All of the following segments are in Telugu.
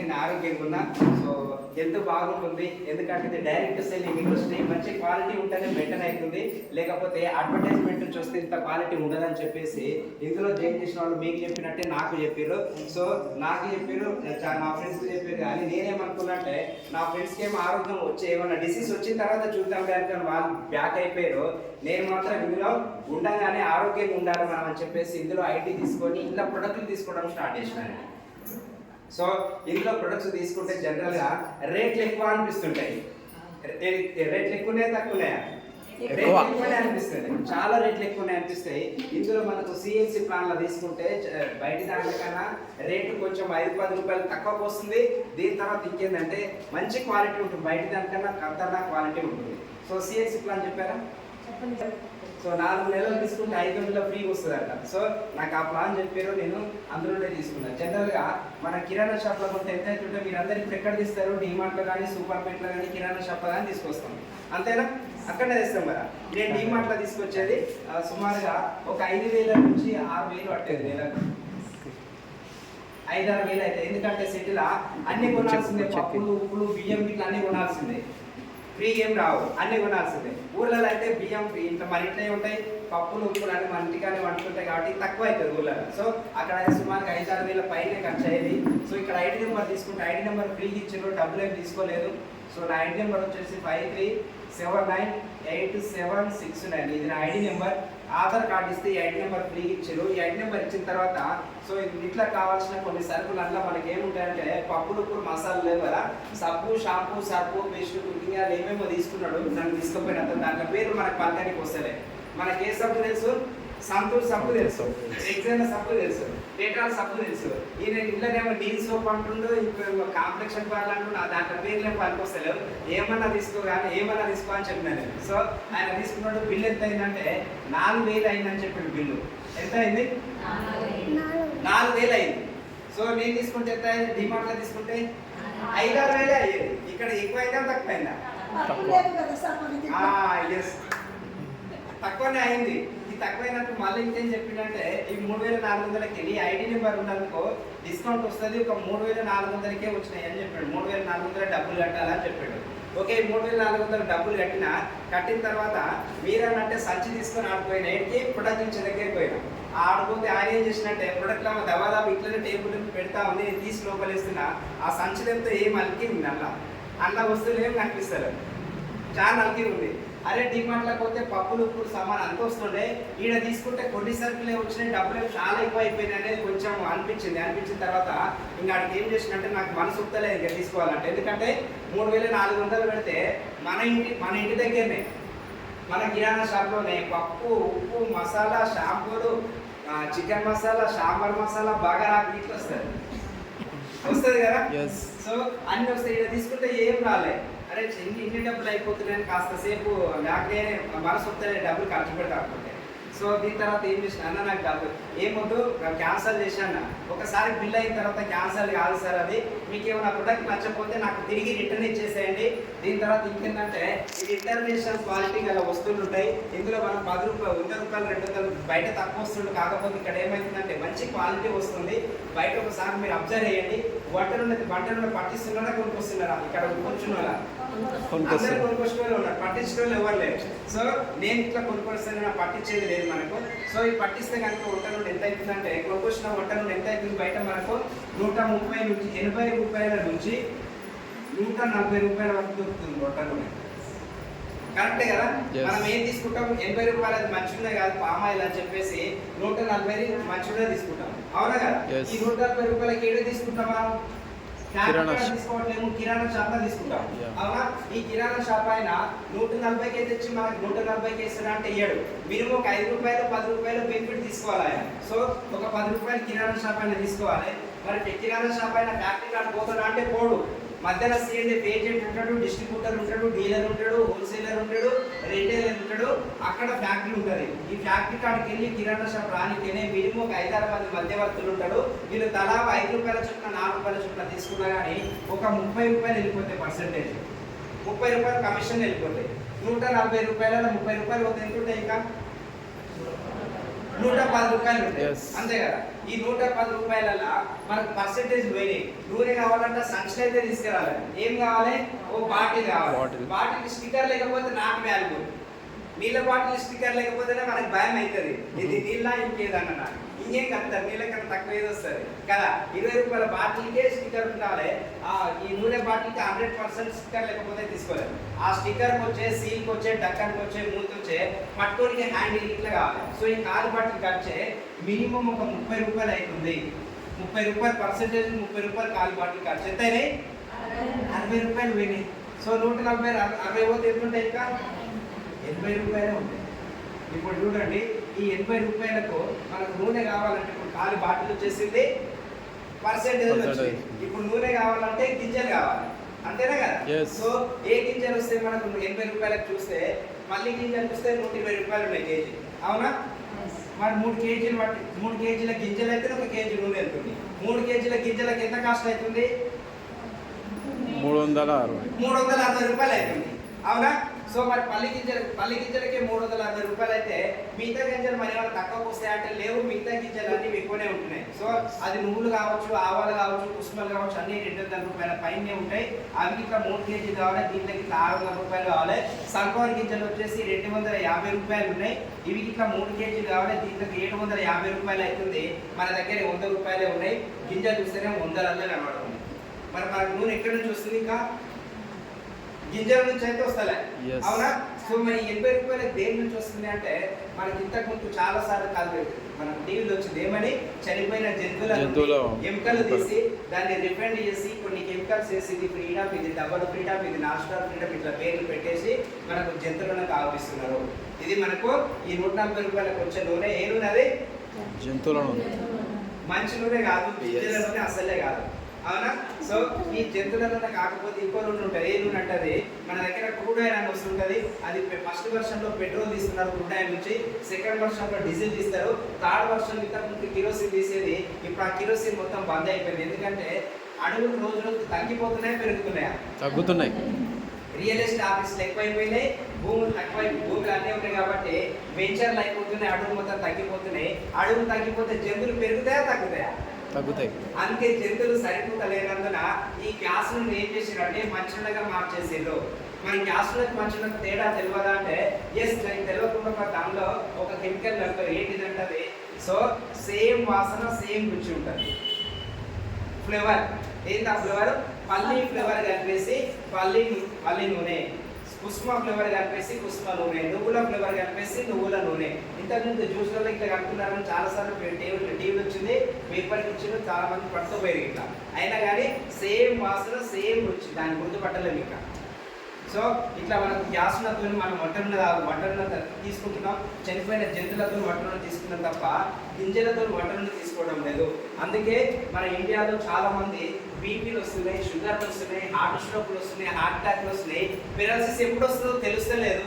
నేను ఆరోగ్యంగా ఉన్నా. సో హెల్త్ బాగుంటుంది, ఎందుకంటే ఇది డైరెక్ట్ సెల్లింగ్ ఇండస్ట్రీ, మంచి క్వాలిటీ ఉంటేనే మెయింటైన్ అవుతుంది, లేకపోతే అడ్వర్టైజ్మెంట్ చూస్తే ఇంత క్వాలిటీ ఉండదని చెప్పేసి ఇందులో జాయిన్ చేసిన వాళ్ళు మీకు చెప్పినట్టే నాకు చెప్పారు. సో నాకు చెప్పారు, మా ఫ్రెండ్స్ చెప్పారు. కానీ నేనేమనుకున్నట్టే నా ఫ్రెండ్స్కి ఏమో ఆరోగ్యం వచ్చి ఏమన్నా డిసీజ్ వచ్చిన తర్వాత చూద్దాం కానీ వాళ్ళు బ్యాక్ అయిపోయారు. నేను మాత్రం ఇందులో ఉండగానే ఆరోగ్యంగా ఉండాలి మనం అని చెప్పేసి ఇందులో ఐటీ తీసుకొని ఇలా ప్రొడక్ట్లు తీసుకోవడం స్టార్ట్ చేసినాను. సో ఇందులో ప్రొడక్ట్స్ తీసుకుంటే జనరల్గా రేట్లు ఎక్కువ అనిపిస్తుంటాయి. రేట్లు ఎక్కువనే తక్కువనే రేట్లు ఎక్కువనే అనిపిస్తుంది, చాలా రేట్లు ఎక్కువనే అనిపిస్తాయి. ఇందులో మనకు సిఎన్సి ప్లాన్లో తీసుకుంటే బయట దానికన్నా రేటు కొంచెం 5-10 రూపాయలు తక్కువకు వస్తుంది. దీని తర్వాత ఇంకేంటంటే మంచి క్వాలిటీ ఉంటుంది, బయట దానికన్నా ఖతర్నా క్వాలిటీ ఉంటుంది. సో సిఎన్సి ప్లాన్ చెప్పారా? సో 4 నెలలు తీసుకుంటే 5 నెలల ఫ్రీ వస్తుందంట. సో నాకు ఆ ప్లాన్ చెప్పారు, నేను అందులోనే తీసుకున్నాను. జనరల్గా మన కిరాణా షాప్లో కొంత ఎంత అవుతుంటే మీరు అందరు ఇప్పుడు ఎక్కడ తీస్తారు? డీమార్ట్లో కానీ సూపర్ మార్కెట్లో కానీ కిరాణా షాప్లో కానీ తీసుకొస్తాం, అంతేనా? అక్కడనే తెస్తాం కదా. నేను డీమార్ట్లో తీసుకొచ్చేది సుమారుగా ఒక 5,000 నుంచి 6,000 పట్టేది నెలకు. 5-6 వేలు అయితే, ఎందుకంటే సిటీలో అన్ని కొనాల్సిందే, పప్పులు ఉప్పులు బియ్యం గిట్ల అన్ని కొనాల్సిందే, ఫ్రీ ఏం రావు, అన్ని కొనాల్సిందే. ఊర్లలో అయితే బియ్యం ఇంట్లో మన ఇంట్లో ఉంటాయి, పప్పులు ఉప్పులు అన్ని మన ఇంటికానే వండుతుంటాయి కాబట్టి తక్కువ అవుతుంది ఊర్లలో. సో అక్కడ సుమారుగా 5-6 వేల పైనే ఖర్చు అయ్యేది. సో ఇక్కడ ఐడి నెంబర్ తీసుకుంటే ఐడి నెంబర్ ఫ్రీగా ఇచ్చారు, డబ్బులు ఏం తీసుకోలేదు. సో నా ఐడి నెంబర్ వచ్చేసి 53798769. ఇది నా ఐడి నెంబర్. ఆధార్ కార్డు ఇస్తే ఈ ఐడి నెంబర్ ఫ్రీగా ఇచ్చారు. ఈ ఐడి నెంబర్ ఇచ్చిన తర్వాత సో ఇంట్లో కావాల్సిన కొన్ని సరుకులు అందులో మనకి ఏముంటాయంటే పప్పులు ఉప్పులు మసాలాలు లేవు కదా, సబ్బు షాంపూ సర్పు పేస్ట్ కుకింగ్ అది ఏమేమో తీసుకున్నాడు, నన్ను తీసుకుపోయిన దాంట్లో పేరు మనకు పలకానికి వస్తలే. మనకి ఏ సబ్బు తెలుసు? సంతూర్ సబ్బు తెలుసు, ఎగ్జైనా సబ్బు తెలుసు, డేటాల్ సబ్బు తెలుసు. ఈయన ఇంట్లోనేమో డీల్ సోప్ అంటుండో, ఇప్పుడు కాంప్లెక్షన్ పార్లు అంటుండో, దాంట్లో పేర్లేమో పనికొస్తలేవు. ఏమన్నా తీసుకో కానీ ఏమన్నా తీసుకో అని చెప్పినాను. సో ఆయన తీసుకున్నాడు. బిల్లు ఎంత అయిందంటే 4,000 అయిందని చెప్పాడు. బిల్లు ఎంత అయింది? 4,000 అయింది. సో నేను తీసుకుంటే ఎంత అయింది? డిమార్ట్లో తీసుకుంటే 5-6 వేలే అయ్యేది. ఇక్కడ ఎక్కువ అయిందా తక్కువ అయిందా? ఎస్, తక్కువనే అయింది. తక్కువైనట్టు మళ్ళీ ఇంకేం చెప్పిందంటే ఈ 3,400కి నీ ఐడి నెంబర్ ఉన్నందుకో డిస్కౌంట్ వస్తుంది, ఒక 3,400కే వచ్చినాయి అని చెప్పాడు. 3,400 డబ్బులు కట్టాలని చెప్పాడు. ఓకే, 3,400 డబ్బులు కట్టిన తర్వాత మీరన్నట్టే సంచి తీసుకొని ఆడిపోయిన ఏంటి ప్రొడక్ట్ నుంచి దగ్గరికి పోయినా. ఆడిపోతే ఆయన ఏం చేసినట్టే ప్రొడక్ట్లో దవాదాపు ఇట్లనే టేబుల్ పెడతా ఉంది, నేను తీసి లోపలేస్తున్నా. ఆ సంచి లేకపోతే ఏం అలికి ఉంది, అల్ల వస్తువులు ఏం కనిపిస్తారు, చాలా అలికి ఉంది. అరే డిమార్ట్లోకి పోతే పప్పులు ఉప్పులు సామాన్ అంత వస్తుండే, ఈడ తీసుకుంటే కొన్ని సరుకులే వచ్చినాయి, డబ్బులు చాలా ఎక్కువ అయిపోయినాయి అనేది కొంచెం అనిపించిన తర్వాత ఇంకా ఆడికి ఏం చేసినట్టే నాకు మనసు ఉత్తలేదు ఇంకా తీసుకోవాలంటే. ఎందుకంటే 3,400 పెడితే మన ఇంటి దగ్గరనే మన కిరాణా షాప్లోనే పప్పు ఉప్పు మసాలా షాంపూలు చికెన్ మసాలా సాంబార్ మసాలా బాగా నాకు వీటికి వస్తుంది కదా. సో అన్ని వస్తాయి. ఇక్కడ తీసుకుంటే ఏం రాలే. అరే ఇన్ని డబ్బులు అయిపోతున్నాయని కాస్త సేపు నాకే మనసు వస్తే డబ్బులు ఖర్చు పెడతా అనుకుంటే. సో దీని తర్వాత ఏం చేసిన అన్న నాకు డబ్బులు ఏమొద్దు క్యాన్సల్ చేశాను. ఒకసారి బిల్ అయిన తర్వాత క్యాన్సల్ కాదు సార్, అది మీకు ఏమైనా ప్రొడక్ట్ నచ్చకపోతే నాకు తిరిగి రిటర్న్ ఇచ్చేసేయండి. దీని తర్వాత ఇంకేంటంటే ఇది ఇంటర్నేషనల్ క్వాలిటీ గల వస్తువులు ఉంటాయి. ఇందులో మనం 10 రూపాయలు 100 రూపాయలు 200 బయట తక్కువ వస్తుంది, కాకపోతే ఇక్కడ ఏమవుతుందంటే మంచి క్వాలిటీ వస్తుంది. బయట ఒకసారి మీరు అబ్జర్వ్ చేయండి. వంటలు పట్టిస్తున్నారా కొనుక్కొస్తున్నారా? ఇక్కడ కూర్చున్నారా? అందరూ కొనుక్కొచ్చిన వాళ్ళు ఉన్నారు, పట్టించిన వాళ్ళు ఎవరు లేరు. సో నేను ఇట్లా కొనుక్కొస్తాను, పట్టించేది లేదు మనకు. సో ఈ పట్టిస్తే కనుక వంట నుండి ఎంత అవుతుందంటే కొనుక్కొచ్చిన వంట నుండి ఎంత అవుతుంది బయట మనకు 130 నుంచి 80 రూపాయల నుంచి 140 రూపాయల వరకు దొరుకుతుంది వంట నుండి. కరెక్టే కదా? మనం ఏం తీసుకుంటాం? 80 రూపాయలు అది మంచిగా కాదు పామాయిల్ అని చెప్పేసి 140 మంచిగా తీసుకుంటాం, అవునా కదా? ఈ 140 రూపాయలకి ఏదో తీసుకుంటామా? తీసుకోవట్లేము, కిరాణా షాప్ లో తీసుకుంటాం, అవునా? ఈ కిరాణా షాప్ ఆయన 140కే తెచ్చి మనకి 140కి ఇస్తాడు అంటే ఇయ్యడు. మినిమం ఒక 5 రూపాయలు 10 రూపాయలు బెనిఫిట్ తీసుకోవాలి ఆయన. సో ఒక 10 రూపాయలు కిరాణా షాప్ అయినా తీసుకోవాలి. మరి కిరాణా షాప్ అయినా ఫ్యాక్టరీ కార్డు పోతాడు అంటే పోడు. మధ్యలో సిఎండి ఏజెంట్ ఉంటాడు, డిస్ట్రిబ్యూటర్ ఉంటాడు, డీలర్ ఉంటాడు, హోల్సేలర్ ఉంటాడు, రిటైలర్ ఉంటాడు, అక్కడ ఫ్యాక్టరీ ఉంటుంది. ఈ ఫ్యాక్టరీ కాడికి వెళ్ళి కిరాణా షాప్ రానికేనే మినిమం ఒక 5-6 మంది మధ్యవర్తులు ఉంటాడు. వీళ్ళు తలా 5 రూపాయల చొప్పున 4 రూపాయల చొప్పున తీసుకున్నా కానీ ఒక 30 రూపాయలు వెళ్ళిపోతాయి పర్సెంటేజ్, 30 రూపాయలు కమిషన్ వెళ్ళిపోతాయి. 140 రూపాయలలో 30 రూపాయలు పోతే ఎంత ఉంటాయి? ఇంకా 110 రూపాయలు ఉంటాయి, అంతే కదా? ఈ 110 రూపాయలలో మనకు పర్సెంటేజ్ పోయినాయి. నూనె కావాలంటే సంచులు అయితే తీసుకురావాలి. ఏం కావాలి? ఓ బాటిల్ కావాలి. బాటిల్ స్టిక్కర్ లేకపోతే నాట్ వాల్యూ. నీళ్ళ బాటిల్ స్టిక్కర్ లేకపోతేనే మనకు భయం అవుతుంది, ఇది నీళ్ళ ఇంకేదన్నా ఇంకేం కలుపుతారు, నీళ్ళ కన్నా తక్కువ ఏది వస్తుంది కదా. 20 రూపాయల బాటిల్కే స్టిక్కర్ ఉండాలి. ఈ నూనె బాటిల్కి 100% స్టిక్కర్ లేకపోతే తీసుకోలేదు. ఆ స్టిక్కర్కి వచ్చే, సీల్కి వచ్చే, డక్కన్కి వచ్చే, మూతి వచ్చే, పట్టుకోనికి హ్యాండిల్ ఇట్లా కావాలి. సో ఈ కాలు బాటిల్ ఖర్చే మినిమం ఒక 30 రూపాయలు అవుతుంది. 30 రూపాయలు పర్సెంటేజ్, 30 రూపాయలు కాలు బాటిల్ ఖర్చు ఎంత అయినాయి? 60 రూపాయలు పోయినాయి. సో 140 60 పోతే ఎంతుంటాయి? ఇంకా 80 రూపాయలే ఉంటాయి. ఇప్పుడు చూడండి, ఈ 80 రూపాయలకు మనకు నూనె కావాలంటే ఇప్పుడు కాలి బాటిల్ వచ్చేసింది, పర్సెంటేజ్ వచ్చింది. ఇప్పుడు నూనె కావాలంటే గింజలు కావాలి, అంతేనా కదా? సో ఏ గింజలు వస్తే మనకు 80 రూపాయలకు చూస్తే, మళ్ళీ గింజలు చూస్తే 120 రూపాయలు ఉన్నాయి కేజీ, అవునా? మరి 3 కేజీలు బట్టి 3 కేజీల గింజలు అయితే 1 కేజీ నూనె వెళ్తుంది. 3 కేజీల గింజలకు ఎంత కాస్ట్ అవుతుంది? 360 రూపాయలు అవుతుంది, అవునా? సో మరి పల్లి గింజలకే 360 రూపాయలు అయితే మిగతా గింజలు మరి ఏమైనా తక్కువకు వస్తాయంటే లేవు. మిగతా గింజలు అన్నీ ఎక్కువనే ఉంటున్నాయి. సో అది నువ్వులు కావచ్చు, ఆవాలు కావచ్చు, కుసుమలు కావచ్చు, అన్ని 200 రూపాయల పైనే ఉంటాయి. అవి ఇట్లా 3 కేజీలు కావాలి, దీంట్లోకి ఇట్లా 600 రూపాయలు కావాలి. సన్ఫ్లవర్ గింజలు వచ్చేసి 250 రూపాయలు ఉన్నాయి. ఇవి ఇట్లా 3 కేజీలు కావాలి, దీంట్లోకి 750 రూపాయలు అవుతుంది. మన దగ్గర 100 రూపాయలే ఉన్నాయి. గింజలు చూస్తేనే 100 కనబడుతుంది. మరి మనకు నూనె ఎక్కడి నుంచి వస్తుంది? ఇంకా గింజల నుంచి అయితే వస్తలే, అవునా? సో మరి 80 రూపాయలు దేని నుంచి వస్తుంది అంటే, మనకి ఇంతకు ముందు చాలా సార్లు కాదు మనకు టీవీలో వచ్చింది ఏమని, చనిపోయిన జంతువుల ఎముకలు తీసి దాన్ని రిఫైండ్ చేసి కొన్ని కెమికల్స్ వేసి ఇది ఫ్రీడమ్, ఇది డబల్ ఫ్రీడమ్, ఇది నాచురల్ ఫ్రీడమ్, ఇట్లా పేర్లు పెట్టేసి మనకు జంతువులను ఆపిస్తున్నారు. ఇది మనకు ఈ 140 రూపాయలకు వచ్చే నూనె. ఏ నూనె? అది జంతువుల నూనె, మంచి నూనె కాదు, గింజల నూనె అసలే కాదు, అవునా? సో ఈ జంతువుల నూనె కాకపోతే ఇంకో నూనె ఉంటుంది. ఏ నూనె అంటే మన దగ్గర క్రూడ్ ఆయిల్ అని వస్తుంటుంది. అది ఫస్ట్ వర్షన్లో పెట్రోల్ తీస్తున్నారు క్రూడ్ ఆయిల్ నుంచి, సెకండ్ వర్షన్లో డీజిల్ తీస్తారు, థర్డ్ వర్షన్ ఇంతకు ముందు కిరోసిన్ తీసేది. ఇప్పుడు ఆ కిరోసిన్ మొత్తం బంద్ అయిపోయింది. ఎందుకంటే అడవులు రోజు రోజు తగ్గిపోతున్నాయి, పెరుగుతున్నాయా? తగ్గుతున్నాయి. రియల్ ఎస్టేట్ ఆఫీసులు ఎక్కువైపోయినాయి, భూములు భూములు అన్నీ ఉన్నాయి కాబట్టి వెంచర్లు అయిపోతున్నాయి, అడవులు మొత్తం తగ్గిపోతున్నాయి. అడవులు తగ్గిపోతే జంతువులు పెరుగుతాయా తగ్గుతాయా? తగ్గుతాయి. అందుకే జంతువులు సరిపోతలేనందున ఈ గ్యాస్లను ఏం చేసిరంటే మంచులుగా మార్చేసారు. మన గ్యాస్లకు మంచులకు తేడా తెలియదా అంటే, ఎస్ నాకు తెలియకుండా దానిలో ఒక కెమికల్ కలుపుతారు. ఏంటిదంటే సో సేమ్ వాసన, సేమ్ రుచి ఉంటుంది. ఫ్లేవర్ ఏంటి? ఆ ఫ్లేవర్ పల్లి ఫ్లేవర్ కలిపేసి పల్లి నూనె, కుసుమ ఫ్లేవర్ కలిపేసి కుసుమ నూనె, నువ్వుల ఫ్లేవర్ కలిపేసి నువ్వుల నూనె. ఇంతకుముందు జ్యూస్లలో ఇట్లా కలుపుతున్నారని చాలాసార్లు టీవీ వచ్చింది, పేపర్కి వచ్చింది, చాలా మంది పట్టుకుపోయారు ఇట్లా. అయినా కానీ సేమ్ వాసన, సేమ్ రుచి, దాన్ని గుర్తుపట్టలేము ఇంకా. సో ఇట్లా మనకు గ్యాస్లతో మనం వంటలను తీసుకుంటున్నాం, చనిపోయిన జంతువులతో వంటలను తీసుకున్నాం తప్ప గింజలతో వంటలను తీసుకోవడం లేదు. అందుకే మన ఇండియాలో చాలా మంది బీపీలు వస్తున్నాయి, షుగర్లు వస్తున్నాయి, హార్ట్ స్ట్రోక్లు వస్తున్నాయి, హార్ట్ అటాక్లు వస్తున్నాయి. పెరాలసిస్ ఎప్పుడు వస్తుందో తెలుస్తలేదు.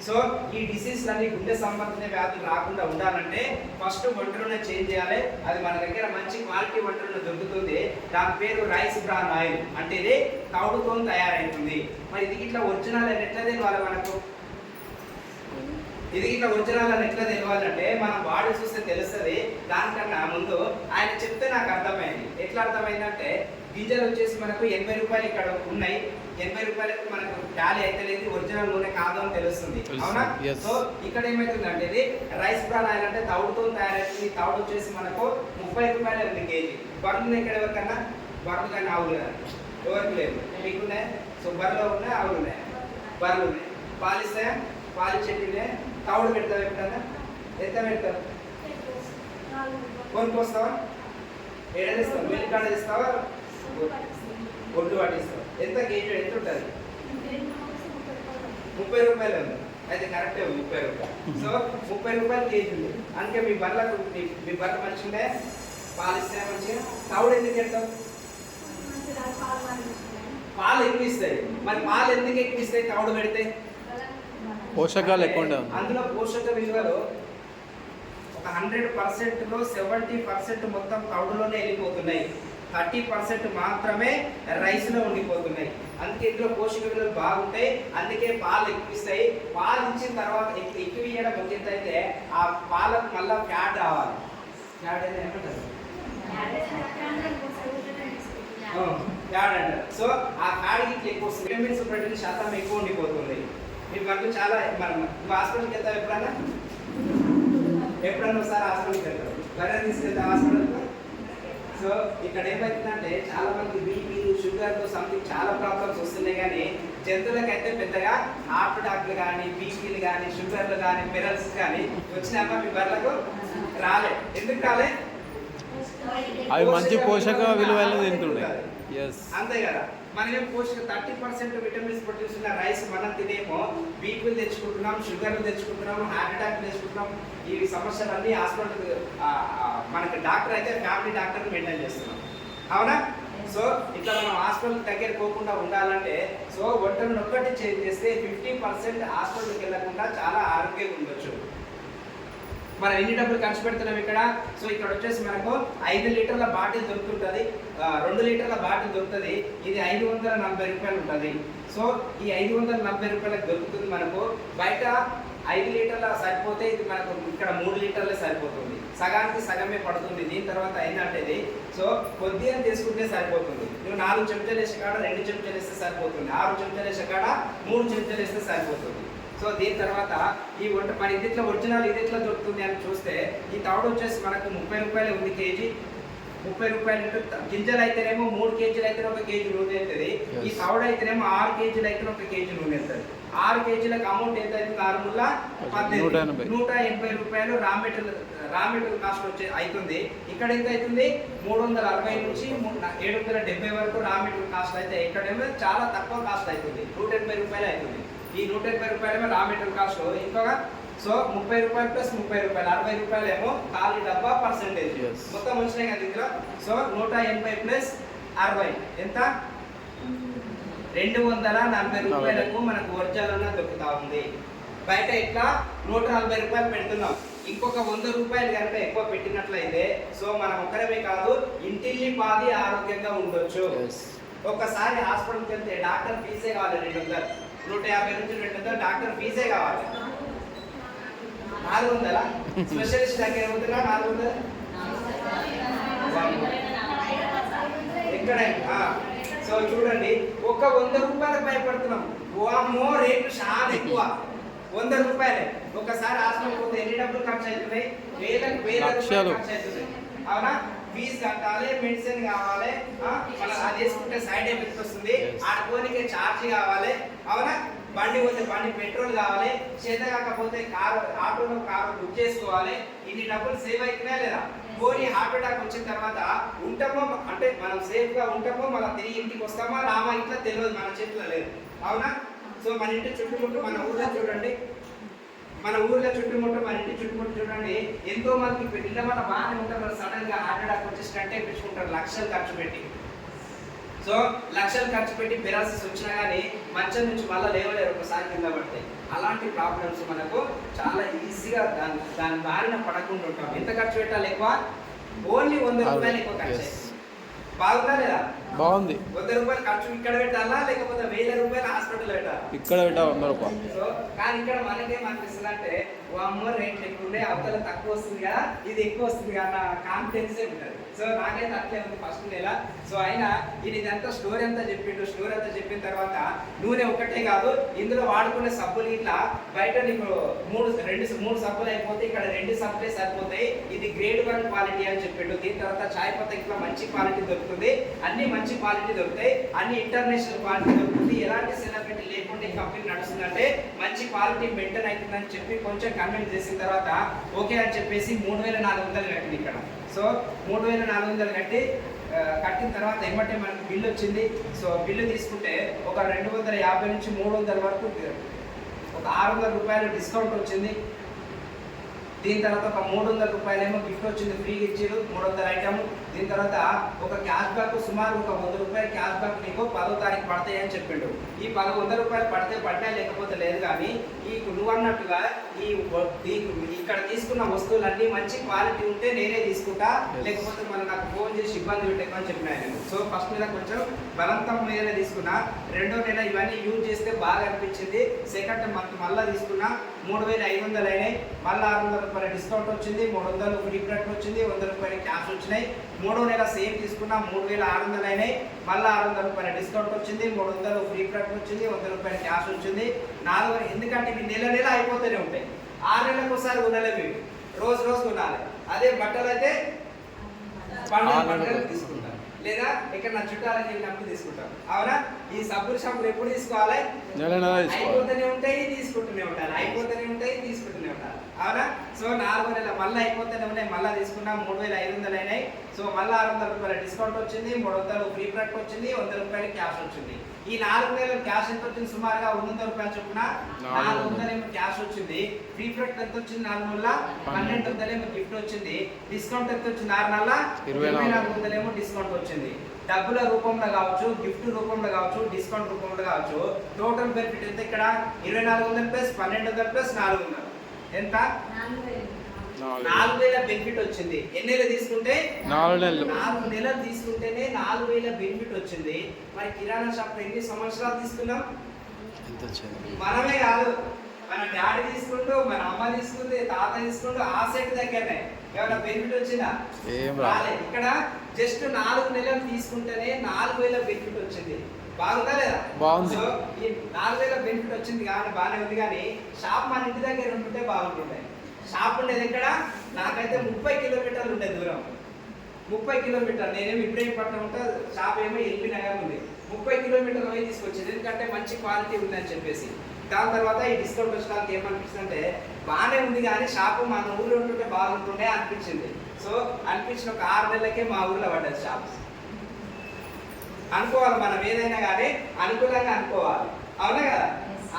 సో ఈ డిసీజ్లన్నీ, గుండె సంబంధిత వ్యాధులు రాకుండా ఉండాలంటే ఫస్ట్ వంటలను చేంజ్ చేయాలి. అది మన దగ్గర మంచి క్వాలిటీ వంటలను దొరుకుతుంది. దాని పేరు రైస్ బ్రాన్ ఆయిల్, అంటే ఇది తౌడుతో తయారైతుంది. మరి ఇది ఇట్లా ఒరిజినల్ అని ఎట్లా తెలియాలి మనకు? ఇది ఇట్లా ఒరిజినల్ అని ఎట్లా తెలియాలంటే మనం వాడి చూస్తే తెలుస్తుంది. దానికన్నా ముందు ఆయన చెప్తే నాకు అర్థమైంది. ఎట్లా అర్థమైందంటే, గింజలు వచ్చేసి మనకు 80 రూపాయలు ఇక్కడ ఉన్నాయి. 80 రూపాయలకు మనకు టాలీ అయితే లేదు, ఒరిజినల్ నూనె కాదు అని తెలుస్తుంది, అవునా? సో ఇక్కడ ఏమవుతుందంటే, ఇది రైస్ బ్రాన్ ఆయిల్ అంటే తౌడుతో తయారైతుంది. తౌడు వచ్చేసి మనకు 30 రూపాయలు ఉంది కేజీ. బర్రెలు ఎక్కడ ఎవరికన్నా? బర్రెలు కానీ ఆవులు కానీ ఎవరికి లేదు, మీకున్నాయి. సో బర్రెలు ఉన్నాయి, ఆవులు ఉన్నాయి, బర్రెలు ఉన్నాయి. పాలిస్తాయా? పాలిచ్చేటినే. తౌడు పెడతావు ఎప్పుడన్నా? ఎంత పెడతావు? కొనుక్కొస్తావా? ఏడదిస్తావు? మిల్లికాడ ఇస్తావా? ఒడ్డు పట్టిస్తావు. ఎంత కేజీ? ఎంత ఉంటుంది? 30 రూపాయలు ఉంది. అయితే కరెక్టే, 30 రూపాయలు. సో 30 రూపాయలు కేజీ ఉంది. అందుకే మీ బర్రెలకు, మీ బర్రె మంచిగా పాలిస్తాయా మంచిగా? తౌడు ఎందుకు పెడతావు? పాలు ఎక్కువ ఇస్తాయి. మరి పాలు ఎందుకు ఎక్కువ ఇస్తాయి తౌడు పెడితే? పోషకాలు ఎక్కువ ఉండవు. అందులో పోషక విలువలు ఒక 100%లో 70% మొత్తం తౌడులోనే వెళ్ళిపోతున్నాయి. 30% మాత్రమే రైస్లో ఉండిపోతున్నాయి. అందుకే ఇందులో పోషక విలువలు బాగుంటాయి. అందుకే పాలు ఎక్కువ ఇస్తాయి. పాలు ఇచ్చిన తర్వాత ఎక్కువ ఇవ్వడం ముఖ్యత అయితే ఆ పాలకు మళ్ళీ ఫ్యాట్ రావాలి. యాడ్ అయినా ఏమంటారు? యాడ్ అంటారు. సో ఆ యాడ్కి ఇట్లా ఎక్కువ వస్తుంది, విటమిన్స్ ప్రోటీన్ శాతం ఎక్కువ ఉండిపోతుంది. మీరు మనకు చాలా మనం హాస్పిటల్కి వెళ్తాం ఎప్పుడన్నా ఒకసారి హాస్పిటల్కి వెళ్తాం, బయట తీసుకెళ్తాం హాస్పిటల్కి. సో ఇక్కడ ఏమవుతుందంటే చాలా మంది బీపీలు షుగర్లు సంథింగ్ చాలా ప్రాబ్లమ్స్ వస్తున్నాయి, కానీ జంతువులకైతే పెద్దగా హార్ట్ అటాక్లు కానీ బీపీలు కానీ షుగర్లు కానీ మిరల్స్ కానీ వచ్చినాక మీ బర్లకు రాలే. ఎందుకు రాలే? అవి మంచి పోషక విలువలు తింటుండే. అంతే కదా. మనమేం పోషక 30% విటమిన్స్ ప్రోటీన్స్ ఉన్న రైస్ మనం తినేమో బీపీలు తెచ్చుకుంటున్నాం, షుగర్లు తెచ్చుకుంటున్నాం, హార్ట్ అటాక్ తెచ్చుకుంటున్నాం. ఈ సమస్యలన్నీ హాస్పిటల్ మనకి డాక్టర్ అయితే ఫ్యామిలీ డాక్టర్ మెయింటైన్ చేస్తున్నాం, అవునా? సో ఇట్లా మనం హాస్పిటల్ దగ్గర పోకుండా ఉండాలంటే సో వంటను ఒక్కటి చేంజ్ చేస్తే 50% హాస్పిటల్కి వెళ్ళకుండా చాలా ఆరోగ్యంగా ఉండొచ్చు. మనం ఎన్ని డబ్బులు ఖర్చు పెడుతున్నాం ఇక్కడ? సో ఇక్కడ వచ్చేసి మనకు 5 లీటర్ల బాటిల్ దొరుకుతుంది, 2 లీటర్ల బాటిల్ దొరుకుతుంది. ఇది 540 రూపాయలు ఉంటుంది. సో ఈ 540 రూపాయలకు దొరుకుతుంది మనకు. బయట 5 లీటర్ల సరిపోతే ఇది మనకు ఇక్కడ 3 లీటర్లే సరిపోతుంది, సగానికి సగమే పడుతుంది. దీని తర్వాత ఏంటంటే సో కొద్దిగా తీసుకుంటే సరిపోతుంది. నువ్వు 4 చెంచాలు వేసే కాడ 2 చెంచాలు వేస్తే సరిపోతుంది, 6 చెంచాలు వేసే కాడ 3 చెంచాలు వేస్తే సరిపోతుంది. సో దీని తర్వాత ఈ వంట మన ఇదిట్లో ఒరిజినల్ ఇదిట్లో దొరుకుతుంది అని చూస్తే ఈ తవుడు వచ్చేసి మనకు 30 రూపాయలు ఉంది కేజీ. 30 రూపాయలు గింజలు అయితేనేమో 3 కేజీలు అయితే 1 కేజీ నూనె అవుతుంది. ఈ తవుడు అయితేనేమో 6 కేజీలు అయితే 1 కేజీ నూనె అవుతుంది. 6 కేజీలకు అమౌంట్ ఎంత అవుతుంది? 180 రూపాయలు రా మెటీరియల్ కాస్ట్ వచ్చే అవుతుంది. ఇక్కడ ఎంత అవుతుంది? 360 నుంచి 770 వరకు రా మెటీరియల్ కాస్ట్ అయితే, ఇక్కడేమో చాలా తక్కువ కాస్ట్ అవుతుంది, 180 రూపాయలు అవుతుంది. ఈ 180 రూపాయలేమో రా మెటీరియల్ కాస్ట్. ఇంకొక సో 30 రూపాయలు ప్లస్ 30 రూపాయలు 60 రూపాయలు ఏమో ఖాళీ డబ్బా పర్సెంటేజ్ మొత్తం వచ్చినాయి కదా ఇందులో. సో 180 ప్లస్ 60 ఎంత? 240 రూపాయలకు మనకు ఒరిజినల్ దొరుకుతా ఉంది. బయట ఇట్లా 140 రూపాయలు పెడుతున్నాం. ఇంకొక 100 రూపాయలు కనుక ఎక్కువ పెట్టినట్లయితే సో మనం ఒక్కరమే కాదు ఇంటిల్లి పాది ఆరోగ్యంగా ఉండొచ్చు. ఒక్కసారి హాస్పిటల్కి వెళ్తే డాక్టర్ ఫీజే కావాలి 200, 150 నుంచి 200 డాక్టర్ ఫీజే కావాలి. 400 స్పెషలిస్ట్ దగ్గర పోతున్నా 400 ఎక్కడైనా. సో చూడండి, ఒక 100 రూపాయలకు భయపడుతున్నాం. ఓమో రేటు చాలా ఎక్కువ, 100 రూపాయలే. ఒకసారి హాస్పిటల్ పోతే ఎన్ని డబ్బులు ఖర్చు అవుతున్నాయి? వేల రూపాయలు ఖర్చు అవుతున్నాయి, అవునా? ఫీజు కట్టాలి, మెడిసిన్ కావాలి, మనం అది వేసుకుంటే సైడ్ ఎఫెక్ట్ వస్తుంది, ఆడుకోనికే ఛార్జ్ కావాలి, అవునా? బండి పోతే బండి పెట్రోల్ కావాలి, చేత కాకపోతే ఆటోలో కారు బుక్ చేసుకోవాలి. ఇన్ని డబ్బులు సేవ్ అవుతున్నాయా లేదా? పోనీ హార్ట్ అటాక్ వచ్చిన తర్వాత ఉంటామో అంటే మనం సేఫ్గా ఉంటామో మళ్ళీ తిరిగి ఇంటికి వస్తామా రామా ఇట్లా తెలియదు, మన చేతిలో లేదు, అవునా? సో మన ఇంటి చుట్టుముట్టు మన ఊళ్ళో చూడండి, మన ఊర్లో చుట్టుముట్టు మన ఇంటి చుట్టుముట్టు చూడండి, ఎంతో మందికి ఇళ్ళ మన బాగానే ఉంటారు, మరి సడన్ గా హార్ట్ అటాక్ వచ్చి స్టంట్ వేయించుకుంటారు లక్షలు ఖర్చు పెట్టి. సో లక్షలు ఖర్చు పెట్టి పెరాలసిస్ వచ్చినా కానీ మంచం నుంచి మళ్ళీ లేవలేరు ఒకసారి కింద పడితే. అలాంటి ప్రాబ్లమ్స్ మనకు చాలా ఈజీగా దాని బారిన పడకుండా ఉంటాం. ఎంత ఖర్చు పెట్టాలి ఎక్కువ? ఓన్లీ 100 రూపాయలు ఎక్కువ ఖర్చు. బాగుందా లేదా? బాగుంది. 100 రూపాయలు ఖర్చు ఇక్కడ పెట్టాలా లేకపోతే 1000 రూపాయలు హాస్పిటల్ పెట్టాలా? ఇక్కడ పెట్టాలి 100 రూపాయలు. సో కానీ ఇక్కడ మనకేం అనిపిస్తుంది అంటే అమ్మో రేట్లు ఎక్కువ ఉండే అవతల తక్కువ వస్తుంది కదా, ఇది ఎక్కువ వస్తుంది కదా అన్న కాన్ఫిడెన్సే ఉంటుంది. సో నాకైతే అట్లే ఉంది ఫస్ట్ నెల. సో అయినా ఇదంతా స్టోరీ అంతా చెప్పిండు. స్టోరీ అంతా చెప్పిన తర్వాత నూనె ఒకటే కాదు, ఇందులో వాడుకునే సబ్బులు ఇట్లా బయట నీకు 3 సబ్బులు అయిపోతే ఇక్కడ 2 సబ్బులే సరిపోతాయి. ఇది గ్రేడ్ 1 క్వాలిటీ అని చెప్పిండు. దీని తర్వాత చాయ్ పత్తా ఇట్లా మంచి క్వాలిటీ దొరుకుతుంది, అన్ని మంచి క్వాలిటీ దొరుకుతాయి, అన్ని ఇంటర్నేషనల్ క్వాలిటీ దొరుకుతుంది. ఎలాంటి సెలబ్రిటీ లేకుండా ఈ కంపెనీ నడుస్తుందంటే మంచి క్వాలిటీ మెయింటైన్ అవుతుందని చెప్పి కొంచెం కన్విన్స్ చేసిన తర్వాత ఓకే అని చెప్పేసి 3400 కట్టింది ఇక్కడ. సో 3400 కట్టిన తర్వాత ఏమంటే మనకు బిల్లు వచ్చింది. సో బిల్లు తీసుకుంటే ఒక 250 నుంచి 300 వరకు ఒక 600 రూపాయలు డిస్కౌంట్ వచ్చింది. దీని తర్వాత ఒక 300 రూపాయలు ఏమో గిఫ్ట్ వచ్చింది, ఫ్రీగా ఇచ్చారు 300 ఐటమ్. దీని తర్వాత ఒక క్యాష్ బ్యాక్ సుమారు ఒక 100 రూపాయల క్యాష్ బ్యాక్ నీకు 10వ తారీఖు పడతాయి అని చెప్పిండు. ఈ 100 రూపాయలు పడితే పడినా లేకపోతే లేదు, కానీ ఈ నువ్వు అన్నట్టుగా ఇక్కడ తీసుకున్న వస్తువులన్నీ మంచి క్వాలిటీ ఉంటే నేనే తీసుకుంటా, లేకపోతే మనం నాకు ఫోన్ చేసి ఇబ్బంది పెట్టేమని చెప్పినా నేను. సో ఫస్ట్ మీద కొంచెం బలవంతం మీదనే తీసుకున్నా. రెండో నెల ఇవన్నీ యూజ్ చేస్తే బాగా అనిపించింది. సెకండ్ మంత్ మళ్ళీ తీసుకున్నా 3500 అయినాయి. మళ్ళీ 600 రూపాయల డిస్కౌంట్ వచ్చింది, 300 ఫ్రీ ప్రొడక్ట్ వచ్చింది, 100 రూపాయల క్యాష్ వచ్చినాయి. మూడో నెల సేమ్ తీసుకున్నా 3600 అయినాయి. మళ్ళీ 600 రూపాయల డిస్కౌంట్ వచ్చింది, 300 ఫ్రీ ప్రొడక్ట్ వచ్చింది, 100 రూపాయల క్యాష్ వచ్చింది. ఎందుకంటే ఇవి నెల నెల అయిపోతూనే ఉంటాయి. 6 నెలలకు ఒకసారి కొనలేవి, రోజు రోజు కొనాలి. అదే బట్టలు అయితే పండుగ తీసుకుంటాం, లేదా ఇక్కడ నా చుట్టాలని వెళ్ళినప్పుడు తీసుకుంటాం. అవునా? ఈ సబ్బులు షాంపులు ఎప్పుడు తీసుకోవాలి? అయిపోతూనే ఉంటాయి, తీసుకుంటూనే ఉంటారు, అయిపోతూనే ఉంటాయి, తీసుకుంటూనే ఉంటారు. అవునా? సో 4వ నెల మళ్ళీ అయిపోతూనే ఉన్నాయి. మళ్ళీ తీసుకున్నాం 3500 అయినాయి. సో మళ్ళీ 600 రూపాయల డిస్కౌంట్ వచ్చింది, 300 ఫ్రీ ప్రొడక్ట్ వచ్చింది, 100 రూపాయల క్యాష్ వచ్చింది. ఈ 4 నెలల క్యాష్ ఎంత వచ్చింది? సుమారుగా 100 రూపాయలు చొప్పున 400 క్యాష్ వచ్చింది. ఫ్రీ ప్రొడక్ట్ ఎంత వచ్చింది? 4 1200 గిఫ్ట్ వచ్చింది. డిస్కౌంట్ ఎంత వచ్చింది? 6 నెలల 2400 డిస్కౌంట్ వచ్చింది. డబ్బుల రూపంలో కావచ్చు, గిఫ్ట్ రూపంలో కావచ్చు, డిస్కౌంట్ రూపంలో కావచ్చు. టోటల్ బెనిఫిట్ ఎంత ఇక్కడ? 2400 ప్లస్ 1200 ప్లస్ 400 ఎంత? 4000 బెనిఫిట్ వచ్చింది. ఎన్ని నెలలు తీసుకుంటే? 4 నెలలు తీసుకుంటేనే 4000 బెనిఫిట్ వచ్చింది. మరి కిరాణా షాప్ ఎన్ని సంవత్సరాలు తీసుకున్నాం? మనమే కాదు, మన డాడీ తీసుకుంటూ, మన అమ్మ తీసుకుంటే, తాత తీసుకుంటూ ఆ సెట్ దగ్గరనే ఏమైనా బెనిఫిట్ వచ్చిందా? రాలేదు. ఇక్కడ జస్ట్ 4 నెలలు తీసుకుంటేనే 4000 బెనిఫిట్ వచ్చింది. బాగుందా లేదా? బాగుంది. సో ఈ 4000 బెనిఫిట్ వచ్చింది కానీ బాగానే ఉంది, కానీ షాప్ మన ఇంటి దగ్గర ఉంటుంటే బాగుంటుండే. షాప్ ఉండేది ఎక్కడ? నాకైతే 30 కిలోమీటర్లు ఉండే దూరం. 30 కిలోమీటర్లు. నేనేమి ఇబ్రహీంపట్నం ఉంటే షాప్ ఏమో ఎల్బీ నగర్ ఉంది. 30 కిలోమీటర్లు పోయి తీసుకొచ్చింది, ఎందుకంటే మంచి క్వాలిటీ ఉందని చెప్పేసి. దాని తర్వాత ఈ డిస్కౌంట్ వచ్చినాక ఏమనిపిస్తుంది అంటే బాగానే ఉంది, కానీ షాపు మన ఊళ్ళో ఉంటుంటే బాగుంటుండే అనిపించింది. సో అనిపించిన ఒక 6 నెలలకే మా ఊళ్ళో పడ్డది షాప్. అనుకోవాలి, మనం ఏదైనా కానీ అనుకూలంగా అనుకోవాలి. అవునా కదా?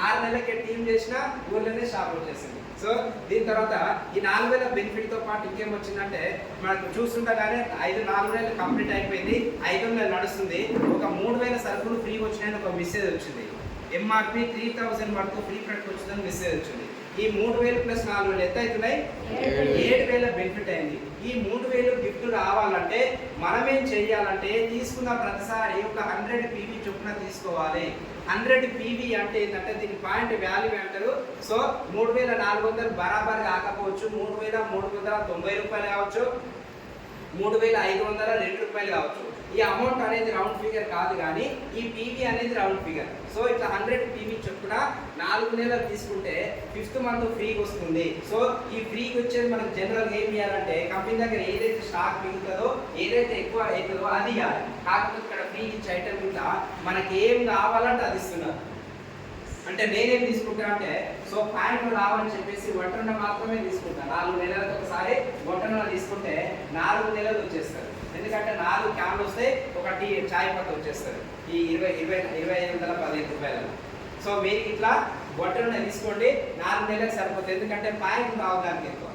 6 నెలలకే టీం చేసిన ఊళ్ళోనే షాప్ వచ్చేసింది. సో దీని తర్వాత ఈ 4000 బెనిఫిట్తో పాటు ఇంకేం వచ్చిందంటే మనకు చూస్తుండగానే 4 నెలలు కంప్లీట్ అయిపోయింది, 5వ నెల నడుస్తుంది. ఒక 3000 సరుకులు ఫ్రీ వచ్చినాయని ఒక మెసేజ్ వచ్చింది. ఎంఆర్పి 3000 వరకు ఫ్రీ ప్రొడక్ట్ వచ్చిందని మెసేజ్ వచ్చింది. ఈ 3000 ప్లస్ 4000 ఎంత అవుతున్నాయి? 7000 బెనిఫిట్ అయింది. ఈ 3000 గిఫ్ట్ రావాలంటే మనం ఏం చేయాలంటే తీసుకున్న ప్రతిసారి ఒక 100 పీవీ చొప్పున తీసుకోవాలి. 100 పీవీ అంటే ఏంటంటే దీని పాయింట్ వాల్యూ అంటారు. సో 3400 బరాబర్ కాకపోవచ్చు, 3390 రూపాయలు కావచ్చు, 3502 రూపాయలు కావచ్చు. ఈ అమౌంట్ అనేది రౌండ్ ఫిగర్ కాదు, కానీ ఈ పీవీ అనేది రౌండ్ ఫిగర్. సో ఇట్లా 100 పీవీ చొప్పున 4 నెలలు తీసుకుంటే 5th మంత్ ఫ్రీగా వస్తుంది. సో ఈ ఫ్రీగా వచ్చేది మనకు జనరల్గా ఏం చేయాలంటే కంపెనీ దగ్గర ఏదైతే స్టాక్ మిగులుతుందో, ఏదైతే ఎక్కువ అవుతుందో అది ఇవ్వాలి. కాకపోతే ఇక్కడ ఫ్రీ ఇచ్చే ఐటమ్ ఇట్లా మనకి ఏం కావాలంటే అది ఇస్తున్నారు. అంటే నేనేం తీసుకుంటా అంటే సో పాయింట్లు రావని చెప్పేసి ఒంటరిన మాత్రమే తీసుకుంటా. 4 నెలలకు ఒకసారి ఒంటరిన తీసుకుంటే 4 నెలలు వచ్చేస్తారు. ఎందుకంటే 4 క్యాన్లు వస్తే ఒక చాయ్ పట్ట వచ్చేస్తారు ఈ 2515 రూపాయలు. సో మీరు ఇట్లా ఒంటరిన తీసుకోండి, 4 నెలలకు సరిపోతుంది. ఎందుకంటే పాయింట్లు రావడానికి ఎక్కువ.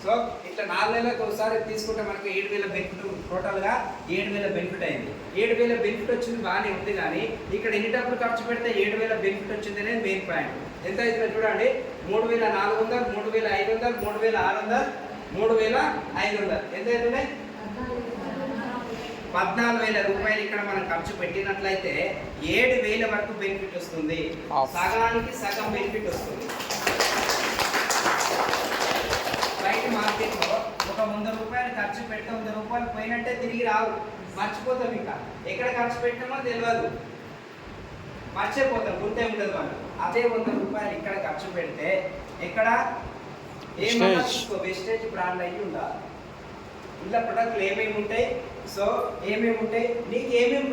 సో ఇట్లా 4 నెలలకు ఒకసారి తీసుకుంటే మనకు 7000 బెనిఫిట్, టోటల్గా 7000 బెనిఫిట్ అయింది. 7000 బెనిఫిట్ వచ్చింది బాగానే ఉంది, కానీ ఇక్కడ ఎన్ని డబ్బులు ఖర్చు పెడితే 7000 బెనిఫిట్ వచ్చింది అనేది మెయిన్ పాయింట్. ఎంత అవుతుందో చూడండి. 3400, 3500, 3600, 3500 ఎంత అవుతున్నాయి? 14000 రూపాయలు ఇక్కడ మనం ఖర్చు పెట్టినట్లయితే 7000 వరకు బెనిఫిట్ వస్తుంది. సగానికి సగం బెనిఫిట్ వస్తుంది. బయట మార్కెట్లో ఒక 100 రూపాయలు ఖర్చు పెడితే 100 రూపాయలు పోయినట్టే తిరిగి రావు, మర్చిపోతాం. ఇంకా ఎక్కడ ఖర్చు పెట్టామో తెలియదు, మర్చిపోతాం, గుర్తే ఉండదు మనం. అదే 100 రూపాయలు ఇక్కడ ఖర్చు పెడితే ఎక్కడ ఏమన్నా వెస్టేజ్ బ్రాండ్ అయ్యి ఉండాలి. ఇలా ప్రొడక్ట్లు ఏమేమి ఉంటాయి? సో ఏమేమి ఉంటాయి, నీకు ఏమేమి